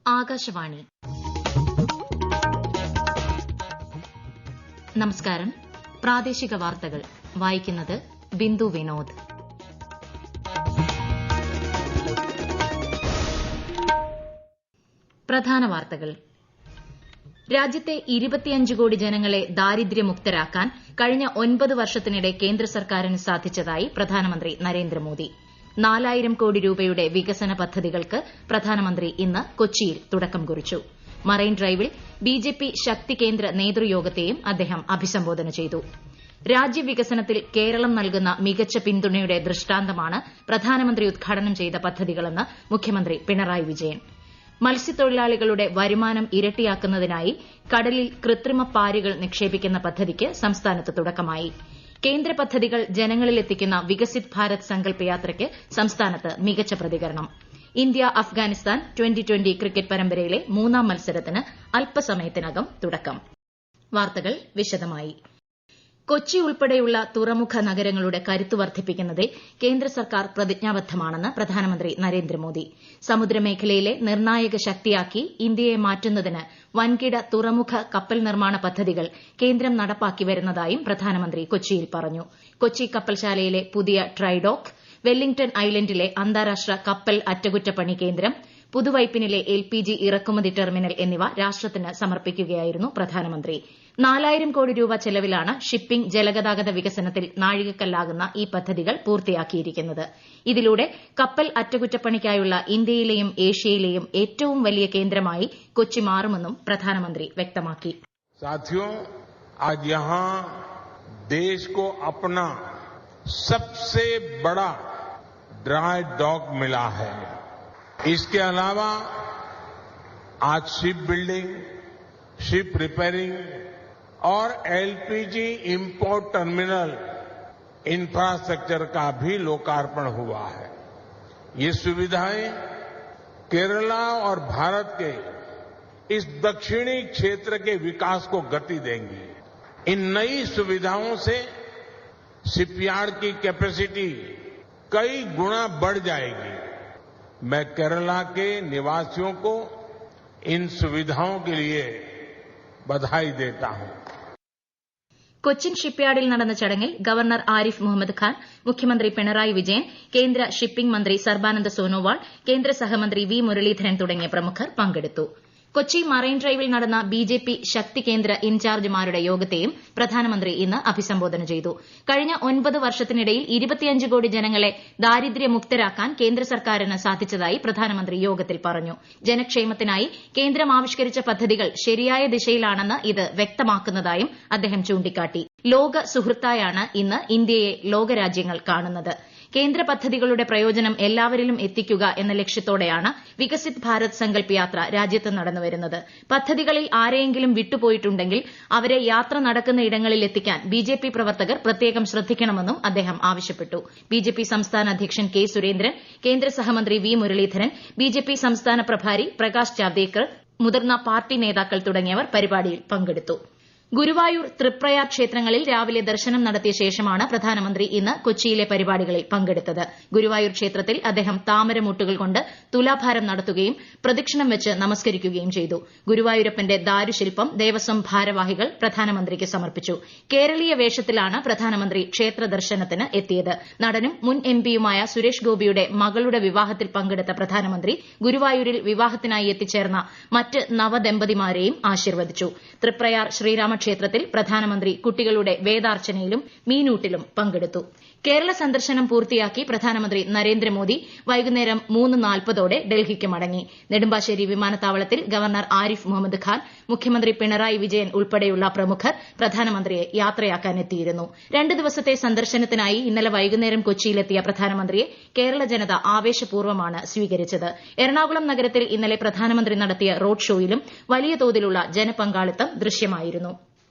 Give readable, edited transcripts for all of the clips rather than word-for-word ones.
ആകാശവാണി. നമസ്കാരം. പ്രാദേശിക വാർത്തകൾ വായിക്കുന്നത് ബിന്ദു വിനോദ്. പ്രധാന വാർത്തകൾ. രാജ്യത്തെ 25 കോടി ജനങ്ങളെ ദാരിദ്ര്യമുക്തരാക്കാൻ കഴിഞ്ഞ 9 വർഷത്തിനിടെ കേന്ദ്ര സർക്കാരിന് സാധിച്ചതായി പ്രധാനമന്ത്രി നരേന്ദ്രമോദി. 4000 കോടി രൂപയുടെ വികസന പദ്ധതികൾക്ക് പ്രധാനമന്ത്രി ഇന്ന് കൊച്ചിയിൽ തുടക്കം കുറിച്ചു. മറൈൻ ഡ്രൈവിൽ ബിജെപി ശക്തി കേന്ദ്ര നേതൃയോഗത്തെയും അദ്ദേഹം അഭിസംബോധന ചെയ്തു. രാജ്യവികസനത്തിൽ കേരളം നൽകുന്ന മികച്ച പിന്തുണയുടെ ദൃഷ്ടാന്തമാണ് പ്രധാനമന്ത്രി ഉദ്ഘാടനം ചെയ്ത പദ്ധതികളെന്ന് മുഖ്യമന്ത്രി പിണറായി വിജയൻ. മത്സ്യത്തൊഴിലാളികളുടെ വരുമാനം ഇരട്ടിയാക്കുന്നതിനായി കടലിൽ കൃത്രിമ പാരുകൾ നിക്ഷേപിക്കുന്ന പദ്ധതിക്ക് സംസ്ഥാനത്ത് തുടക്കമായി. കേന്ദ്ര പദ്ധതികൾ ജനങ്ങളിലെത്തിക്കുന്ന വികസിത് ഭാരത് സങ്കൽപ് യാത്രയ്ക്ക് സംസ്ഥാനത്ത് മികച്ച പ്രതികരണം. ഇന്ത്യ അഫ്ഗാനിസ്ഥാൻ ട്വന്റി ക്രിക്കറ്റ് പരമ്പരയിലെ 3ാം മത്സരത്തിന് അല്പസമയത്തിനകം തുടക്കം. വാർത്തകൾ വിശദമായി. കൊച്ചി ഉൾപ്പെടെയുള്ള തുറമുഖ നഗരങ്ങളുടെ കരുത്ത് വർദ്ധിപ്പിക്കുന്നതിൽ കേന്ദ്ര സർക്കാർ പ്രതിജ്ഞാബദ്ധമാണെന്ന് പ്രധാനമന്ത്രി നരേന്ദ്രമോദി. സമുദ്രമേഖലയിലെ നിർണായക ശക്തിയാക്കി ഇന്ത്യയെ മാറ്റുന്നതിന് വൻകിട തുറമുഖ കപ്പൽ നിർമ്മാണ പദ്ധതികൾ കേന്ദ്രം നടപ്പാക്കി വരുന്നതായും പ്രധാനമന്ത്രി കൊച്ചിയിൽ പറഞ്ഞു. കൊച്ചി കപ്പൽശാലയിലെ പുതിയ ട്രൈഡോക്ക്, വെല്ലിംഗ്ടൺ ഐലൻഡിലെ അന്താരാഷ്ട്ര കപ്പൽ അറ്റകുറ്റപ്പണി കേന്ദ്രം, പുതുവൈപ്പിനിലെ LPG ഇറക്കുമതി ടെർമിനൽ എന്നിവ രാഷ്ട്രത്തിന് സമർപ്പിക്കുകയായിരുന്നു പ്രധാനമന്ത്രി. 4000 കോടി രൂപ ചെലവിലാണ് ഷിപ്പിംഗ് ജലഗതാഗത വികസനത്തിൽ നാഴികക്കല്ലാകുന്ന ഈ പദ്ധതികൾ പൂർത്തിയാക്കിയിരിക്കുന്നത്. ഇതിലൂടെ കപ്പൽ അറ്റകുറ്റപ്പണിക്കായുള്ള ഇന്ത്യയിലെയും ഏഷ്യയിലെയും ഏറ്റവും വലിയ കേന്ദ്രമായി കൊച്ചി മാറുമെന്നും പ്രധാനമന്ത്രി വ്യക്തമാക്കി. साथियों, आज यहाँ देश को अपना सबसे बड़ा ड्राई डॉक मिला है. इसके अलावा आज शिप बिल्डिंग, शिप रिपेयरिंग और LPG इंपोर्ट टर्मिनल इंफ्रास्ट्रक्चर का भी लोकार्पण हुआ है. ये सुविधाएं केरला और भारत के इस दक्षिणी क्षेत्र के विकास को गति देंगी. इन नई सुविधाओं से शिपयार्ड की कैपेसिटी कई गुना बढ़ जाएगी. मैं केरला के निवासियों को इन सुविधाओं के लिए बधाई देता हूं. കൊച്ചിൻ ഷിപ്പ്യാർഡിൽ നടന്ന ചടങ്ങിൽ ഗവർണർ ആരിഫ് മുഹമ്മദ് ഖാൻ, മുഖ്യമന്ത്രി പിണറായി വിജയൻ, കേന്ദ്ര ഷിപ്പിംഗ് മന്ത്രി സർബാനന്ദ സോനോവാൾ, കേന്ദ്ര സഹമന്ത്രി വി മുരളീധരൻ തുടങ്ങിയ പ്രമുഖർ പങ്കെടുത്തു. കൊച്ചി മറൈൻ ഡ്രൈവിൽ നടന്ന ബിജെപി ശക്തി കേന്ദ്ര ഇൻചാർജുമാരുടെ യോഗത്തെയും പ്രധാനമന്ത്രി ഇന്ന് അഭിസംബോധന ചെയ്തു. കഴിഞ്ഞ 9 വർഷത്തിനിടയിൽ 25 കോടി ജനങ്ങളെ ദാരിദ്ര്യമുക്തരാക്കാൻ കേന്ദ്ര സർക്കാരിന് സാധിച്ചതായി പ്രധാനമന്ത്രി യോഗത്തിൽ പറഞ്ഞു. ജനക്ഷേമത്തിനായി കേന്ദ്രം ആവിഷ്കരിച്ച പദ്ധതികൾ ശരിയായ ദിശയിലാണെന്ന് ഇത് വ്യക്തമാക്കുന്നതായും അദ്ദേഹം ചൂണ്ടിക്കാട്ടി. ലോക സുഹൃത്തായാണ് ഇന്ന് ഇന്ത്യയെ ലോകരാജ്യങ്ങൾ കാണുന്നത്. കേന്ദ്ര പദ്ധതികളുടെ പ്രയോജനം എല്ലാവരിലും എത്തിക്കുക എന്ന ലക്ഷ്യത്തോടെയാണ് വികസിത് ഭാരത് സങ്കൽപ് യാത്ര രാജ്യത്ത് നടന്നുവരുന്നത്. പദ്ധതികളിൽ ആരെയെങ്കിലും വിട്ടുപോയിട്ടുണ്ടെങ്കിൽ അവരെ യാത്ര നടക്കുന്ന ഇടങ്ങളിൽ എത്തിക്കാൻ ബിജെപി പ്രവർത്തകർ പ്രത്യേകം ശ്രദ്ധിക്കണമെന്നും അദ്ദേഹം ആവശ്യപ്പെട്ടു. ബിജെപി സംസ്ഥാന അധ്യക്ഷൻ കെ സുരേന്ദ്രൻ, കേന്ദ്ര സഹമന്ത്രി വി മുരളീധരൻ, ബിജെപി സംസ്ഥാന പ്രഭാരി പ്രകാശ് ജാവ്ദേക്കർ, മുതിർന്ന പാർട്ടി നേതാക്കൾ തുടങ്ങിയവർ പരിപാടിയിൽ പങ്കെടുത്തു. ഗുരുവായൂർ, തൃപ്രയാർ ക്ഷേത്രങ്ങളിൽ രാവിലെ ദർശനം നടത്തിയ ശേഷമാണ് പ്രധാനമന്ത്രി ഇന്ന് കൊച്ചിയിലെ പരിപാടികളിൽ പങ്കെടുത്തത്. ഗുരുവായൂർ ക്ഷേത്രത്തിൽ അദ്ദേഹം താമരമൊട്ടുകൾ കൊണ്ട് തുലാഭാരം നടത്തുകയും പ്രദക്ഷിണം വെച്ച് നമസ്കരിക്കുകയും ചെയ്തു. ഗുരുവായൂരപ്പന്റെ ദാരുശില്പം ദേവസ്വം ഭാരവാഹികൾ പ്രധാനമന്ത്രിക്ക് സമർപ്പിച്ചു. കേരളീയ വേഷത്തിലാണ് പ്രധാനമന്ത്രി ക്ഷേത്ര ദർശനത്തിന് എത്തിയത്. നടനും മുൻ MPയുമായ സുരേഷ് ഗോപിയുടെ മകളുടെ വിവാഹത്തിൽ പങ്കെടുത്ത പ്രധാനമന്ത്രി ഗുരുവായൂരിൽ വിവാഹത്തിനായി എത്തിച്ചേർന്ന മറ്റ് നവദമ്പതിമാരെയും ആശീർവദിച്ചു. തൃപ്രയാർ ശ്രീരാമ ക്ഷേത്രത്തിൽ പ്രധാനമന്ത്രി കുട്ടികളുടെ വേദാർച്ചനയിലും മീനൂട്ടിലും പങ്കെടുത്തു. കേരള സന്ദർശനം പൂർത്തിയാക്കി പ്രധാനമന്ത്രി നരേന്ദ്രമോദി വൈകുന്നേരം 3:40 ഡൽഹിക്ക് മടങ്ങി. നെടുമ്പാശ്ശേരി വിമാനത്താവളത്തിൽ ഗവർണർ ആരിഫ് മുഹമ്മദ് ഖാൻ, മുഖ്യമന്ത്രി പിണറായി വിജയൻ ഉൾപ്പെടെയുള്ള പ്രമുഖർ പ്രധാനമന്ത്രിയെ യാത്രയാക്കാനെത്തിയിരുന്നു. 2 ദിവസത്തെ സന്ദർശനത്തിനായി ഇന്നലെ വൈകുന്നേരം കൊച്ചിയിലെത്തിയ പ്രധാനമന്ത്രിയെ കേരള ജനത ആവേശപൂർവ്വമാണ് സ്വീകരിച്ചത്. എറണാകുളം നഗരത്തിൽ ഇന്നലെ പ്രധാനമന്ത്രി നടത്തിയ റോഡ് ഷോയിലും വലിയ തോതിലുള്ള ജനപങ്കാളിത്തം ദൃശ്യമായിരുന്നു.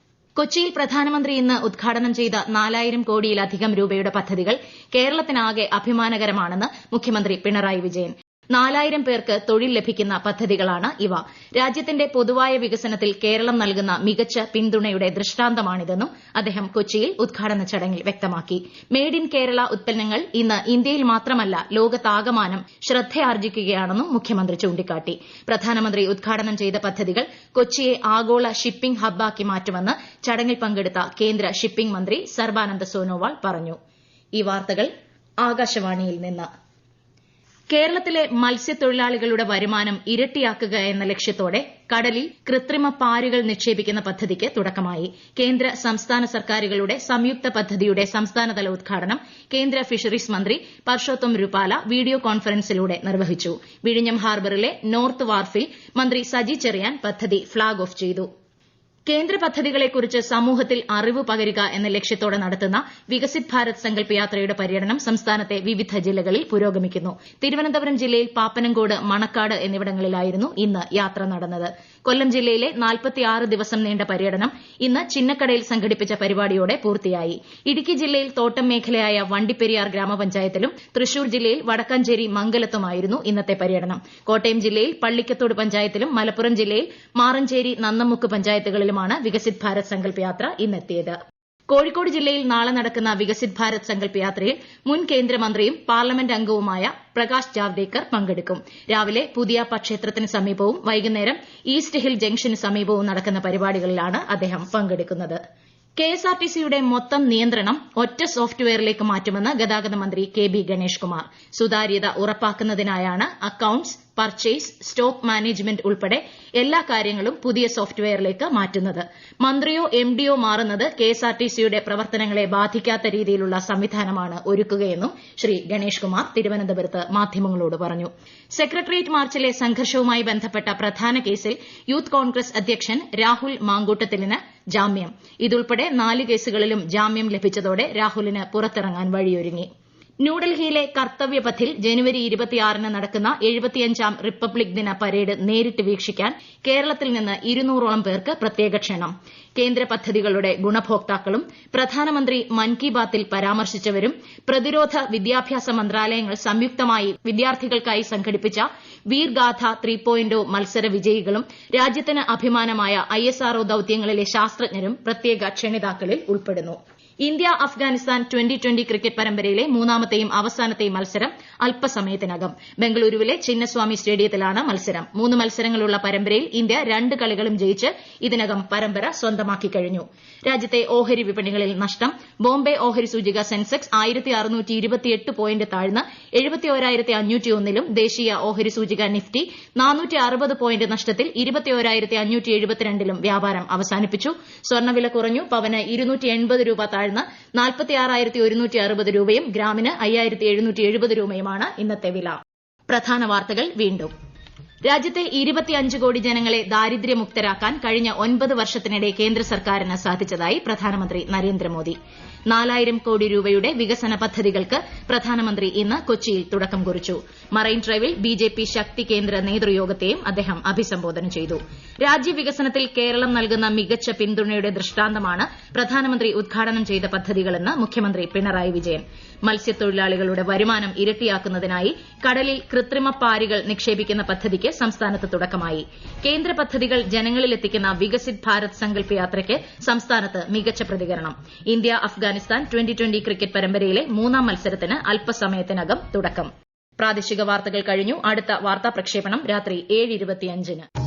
കൊച്ചിയിൽ പ്രധാനമന്ത്രി ഇന്ന് ഉദ്ഘാടനം ചെയ്ത 4000 കോടിയിലധികം രൂപയുടെ പദ്ധതികൾ കേരളത്തിനാകെ അഭിമാനകരമാണെന്ന് മുഖ്യമന്ത്രി പിണറായി വിജയൻ. 4000 പേർക്ക് തൊഴിൽ ലഭിക്കുന്ന പദ്ധതികളാണ് ഇവ. രാജ്യത്തിന്റെ പൊതുവായ വികസനത്തിൽ കേരളം നൽകുന്ന മികച്ച പിന്തുണയുടെ ദൃഷ്ടാന്തമാണിതെന്നും അദ്ദേഹം കൊച്ചിയിൽ ഉദ്ഘാടന ചടങ്ങിൽ വ്യക്തമാക്കി. മെയ്ഡ് ഇൻ കേരള ഉത്പന്നങ്ങൾ ഇന്ന് ഇന്ത്യയിൽ മാത്രമല്ല ലോകത്താകമാനം ശ്രദ്ധയാർജിക്കുകയാണെന്നും മുഖ്യമന്ത്രി ചൂണ്ടിക്കാട്ടി. പ്രധാനമന്ത്രി ഉദ്ഘാടനം ചെയ്ത പദ്ധതികൾ കൊച്ചിയെ ആഗോള ഷിപ്പിംഗ് ഹബ്ബാക്കി മാറ്റുമെന്ന് ചടങ്ങിൽ പങ്കെടുത്ത കേന്ദ്ര ഷിപ്പിംഗ് മന്ത്രി സർബാനന്ദ സോനോവാൾ പറഞ്ഞു. ഈ വാർത്തകൾ ആകാശവാണിയിൽ നിന്ന്. കേരളത്തിലെ മത്സ്യത്തൊഴിലാളികളുടെ വരുമാനം ഇരട്ടിയാക്കുക എന്ന ലക്ഷ്യത്തോടെ കടലിൽ കൃത്രിമ പാരുകൾ നിക്ഷേപിക്കുന്ന പദ്ധതിക്ക് തുടക്കമായി. കേന്ദ്ര സംസ്ഥാന സർക്കാരുകളുടെ സംയുക്ത പദ്ധതിയുടെ സംസ്ഥാനതല ഉദ്ഘാടനം കേന്ദ്ര ഫിഷറീസ് മന്ത്രി പർഷോത്തം രൂപാല വീഡിയോ കോൺഫറൻസിലൂടെ നിർവഹിച്ചു. വിഴിഞ്ഞം ഹാർബറിലെ നോർത്ത് വാർഫിൽ മന്ത്രി സജി ചെറിയാൻ പദ്ധതി ഫ്ളാഗ് ഓഫ് ചെയ്തു. കേന്ദ്ര പദ്ധതികളെക്കുറിച്ച് സമൂഹത്തിൽ അറിവ് പകരുക എന്ന ലക്ഷ്യത്തോടെ നടത്തുന്ന വികസിത് ഭാരത് സങ്കൽപ് യാത്രയുടെ പര്യടനം സംസ്ഥാനത്തെ വിവിധ ജില്ലകളിൽ പുരോഗമിക്കുന്നു. തിരുവനന്തപുരം ജില്ലയിൽ പാപ്പനംകോട്, മണക്കാട് എന്നിവിടങ്ങളിലായിരുന്നു ഇന്ന് യാത്ര നടന്നത്. കൊല്ലം ജില്ലയിലെ 46 ദിവസം നീണ്ട പര്യടനം ഇന്ന് ചിന്നക്കടയിൽ സംഘടിപ്പിച്ച പരിപാടിയോടെ പൂർത്തിയായി. ഇടുക്കി ജില്ലയിൽ തോട്ടം മേഖലയായ വണ്ടിപ്പെരിയാർ ഗ്രാമപഞ്ചായത്തിലും തൃശൂർ ജില്ലയിൽ വടക്കാഞ്ചേരി മംഗലത്തുമായിരുന്നു ഇന്നത്തെ പര്യടനം. കോട്ടയം ജില്ലയിൽ പള്ളിക്കത്തോട് പഞ്ചായത്തിലും മലപ്പുറം ജില്ലയിൽ മാറഞ്ചേരി, നന്നമുക്ക് പഞ്ചായത്തുകളിലും വികസിത് ഭാരത് സങ്കൽപ് യാത്ര ഇന്നെത്തിയത്. കോഴിക്കോട് ജില്ലയിൽ നാളെ നടക്കുന്ന വികസിത് ഭാരത് സങ്കൽപ് യാത്രയിൽ മുൻ കേന്ദ്രമന്ത്രിയും പാർലമെന്റ് അംഗവുമായ പ്രകാശ് ജാവ്ദേക്കർ പങ്കെടുക്കും. രാവിലെ പുതിയാപ്പ ക്ഷേത്രത്തിന് സമീപവും വൈകുന്നേരം ഈസ്റ്റ് ഹിൽ ജംഗ്ഷന് സമീപവും നടക്കുന്ന പരിപാടികളിലാണ് അദ്ദേഹം പങ്കെടുക്കുന്നത്. കെഎസ്ആർടിസിയുടെ മൊത്തം നിയന്ത്രണം ഒറ്റ സോഫ്റ്റ്വെയറിലേക്ക് മാറ്റുമെന്ന് ഗതാഗത മന്ത്രി കെ.ബി. ഗണേഷ് കുമാർ. സുതാര്യത ഉറപ്പാക്കുന്നതിനായാണ് അക്കൌണ്ട്സ്, പർച്ചേസ്, സ്റ്റോക്ക് മാനേജ്മെന്റ് ഉൾപ്പെടെ എല്ലാ കാര്യങ്ങളും പുതിയ സോഫ്റ്റ്വെയറിലേക്ക് മാറ്റുന്നത്. മന്ത്രിയോ എംഡിയോ മാറുന്നത് കെഎസ്ആർടിസിയുടെ പ്രവർത്തനങ്ങളെ ബാധിക്കാത്ത രീതിയിലുള്ള സംവിധാനമാണ് ഒരുക്കുകയെന്നും ശ്രീ ഗണേഷ് കുമാർ തിരുവനന്തപുരത്ത് മാധ്യമങ്ങളോട് പറഞ്ഞു. സെക്രട്ടേറിയറ്റ് മാർച്ചിലെ സംഘർഷവുമായി ബന്ധപ്പെട്ട പ്രധാന കേസിൽ യൂത്ത് കോൺഗ്രസ് അധ്യക്ഷൻ രാഹുൽ മാങ്കൂട്ടത്തിലിന് ജാമ്യം. ഇതുൾപ്പെടെ 4 കേസുകളിലും ജാമ്യം ലഭിച്ചതോടെ രാഹുലിന് പുറത്തിറങ്ങാൻ വഴിയൊരുങ്ങി. ന്യൂഡൽഹിയിലെ കർത്തവ്യപഥിൽ ജനുവരി 26-ന് നടക്കുന്ന 75ാം റിപ്പബ്ലിക് ദിന പരേഡ് നേരിട്ട് വീക്ഷിക്കാൻ കേരളത്തിൽ നിന്ന് 200ഓളം പേർക്ക് പ്രത്യേക ക്ഷണം. കേന്ദ്ര പദ്ധതികളുടെ ഗുണഭോക്താക്കളും പ്രധാനമന്ത്രി മൻ കി ബാത്തിൽ പരാമർശിച്ചവരും പ്രതിരോധ, വിദ്യാഭ്യാസ മന്ത്രാലയങ്ങൾ സംയുക്തമായി വിദ്യാർത്ഥികൾക്കായി സംഘടിപ്പിച്ച വീർഗാഥ 3.0 മത്സര വിജയികളും രാജ്യത്തിന് അഭിമാനമായ ISRO ദൌത്യങ്ങളിലെ ശാസ്ത്രജ്ഞരും പ്രത്യേക ക്ഷണിതാക്കളിൽ ഉൾപ്പെടുന്നു. ഇന്ത്യ അഫ്ഗാനിസ്ഥാൻ 2020 ക്രിക്കറ്റ് പരമ്പരയിലെ മൂന്നാമത്തെയും അവസാനത്തെയും മത്സരം അല്പസമയത്തിനകം. ബംഗളൂരുവിലെ ചിന്നസ്വാമി സ്റ്റേഡിയത്തിലാണ് മത്സരം. 3 മത്സരങ്ങളുള്ള പരമ്പരയിൽ ഇന്ത്യ 2 കളികളും ജയിച്ച് ഇതിനകം പരമ്പര സ്വന്തമാക്കി കഴിഞ്ഞു. രാജ്യത്തെ ഓഹരി വിപണികളിൽ നഷ്ടം. ബോംബെ ഓഹരി സൂചിക സെൻസെക്സ് 1628 പോയിന്റ് താഴ്ന്ന് 71,501-ലും ദേശീയ ഓഹരി സൂചിക നിഫ്റ്റി 460 പോയിന്റ് നഷ്ടത്തിൽ 21,572-ലും വ്യാപാരം അവസാനിപ്പിച്ചു. സ്വർണ്ണവില കുറഞ്ഞു. പവന് 280 രൂപ താഴ്ന്ന് 46,160 രൂപയും ഗ്രാമിന് 5,770 രൂപയുമാണ് ഇന്നത്തെ വില. പ്രധാന വാർത്തകൾ വീണ്ടും. രാജ്യത്തെ 25 കോടി ജനങ്ങളെ ദാരിദ്ര്യമുക്തരാക്കാൻ കഴിഞ്ഞ 9 വർഷത്തിനിടെ കേന്ദ്ര സർക്കാരിന് സാധിച്ചതായി പ്രധാനമന്ത്രി നരേന്ദ്രമോദി. 4000 കോടി രൂപയുടെ വികസന പദ്ധതികൾക്ക് പ്രധാനമന്ത്രി ഇന്ന് കൊച്ചിയിൽ തുടക്കം കുറിച്ചു. മറൈൻ ഡ്രൈവിൽ ബിജെപി ശക്തി കേന്ദ്ര നേതൃയോഗത്തെയും അദ്ദേഹം അഭിസംബോധന ചെയ്തു. രാജ്യവികസനത്തിൽ കേരളം നൽകുന്ന മികച്ച പിന്തുണയുടെ ദൃഷ്ടാന്തമാണ് പ്രധാനമന്ത്രി ഉദ്ഘാടനം ചെയ്ത പദ്ധതികളെന്ന് മുഖ്യമന്ത്രി പിണറായി വിജയൻ. മത്സ്യത്തൊഴിലാളികളുടെ വരുമാനം ഇരട്ടിയാക്കുന്നതിനായി കടലിൽ കൃത്രിമ പാരുകൾ നിക്ഷേപിക്കുന്ന പദ്ധതിക്ക് സംസ്ഥാനത്ത് തുടക്കമായി. കേന്ദ്ര പദ്ധതികൾ ജനങ്ങളിലെത്തിക്കുന്ന വികസിത് ഭാരത് സങ്കൽപ് യാത്രയ്ക്ക് സംസ്ഥാനത്ത് മികച്ച പ്രതികരണം. ഇന്ത്യ അഫ്ഗാനിസ്ഥാൻ 2020 ക്രിക്കറ്റ് പരമ്പരയിലെ 3ാം മത്സരത്തിന് അല്പസമയത്തിനകം തുടക്കം. പ്രാദേശിക വാർത്തകൾ കഴിഞ്ഞു. അടുത്ത വാർത്താ പ്രക്ഷേപണം രാത്രി 7:25-ന്.